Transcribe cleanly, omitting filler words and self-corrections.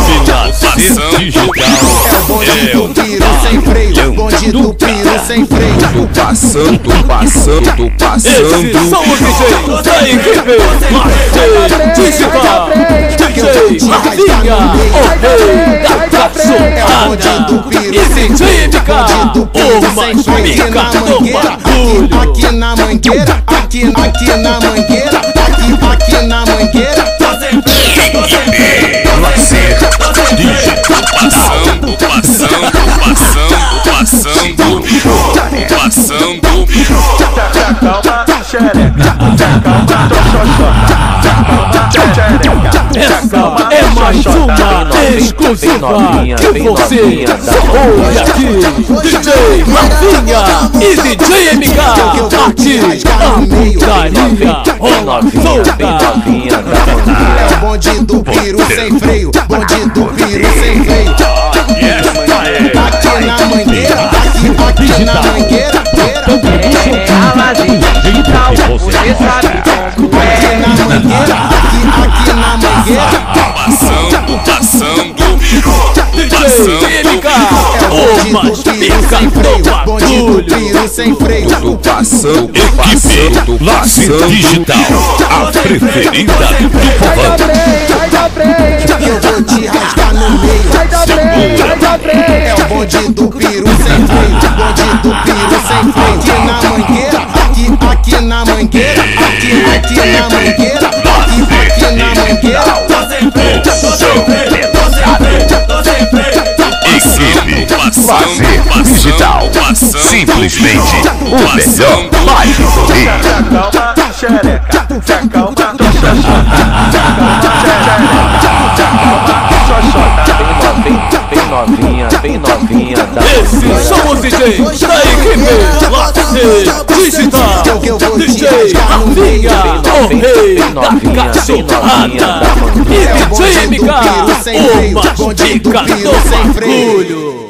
Lazer Digital. É o bonde do Piro sem freio, bonde do Piro sem freio. Tô passando. Esses são os DJs da equipe Lazer Digital. DJ Marvinha, o rei da caçoada. E DJ MK, o mais pica do bagulho. Aqui na mangueira, aqui na mangueira, aqui na mangueira. Lazer Digital. Passando. Essa é mais uma exclusiva que você só ouve aqui. DJ Marvinha e DJ MK. Aqui a putaria rola solta. É o bonde do Piro sem freio, bonde do Piro sem freio. Aqui na mangueira, aqui na mangueira. É Lazer Digital, você sabe como é. Aqui na mangueira, aqui na mangueira. DJ MK, o mais pica do bagulho. Sem freio. Tô passando. Equipe Lazer Digital, a preferida do povão. Eu vou te rasgar no meio. É o bonde do Piro sem freio, bonde do Piro sem freio. Aqui na mangueira, aqui na mangueira, aqui na mangueira, aqui na mangueira. Equipe Lazer Digital, simplesmente o melhor baile do Rio. Bem novinha da Esses são os DJs da equipe Lazer Digital. DJ Marvinha, o rei da caçoada. E DJ MK, o mais pica do bagulho.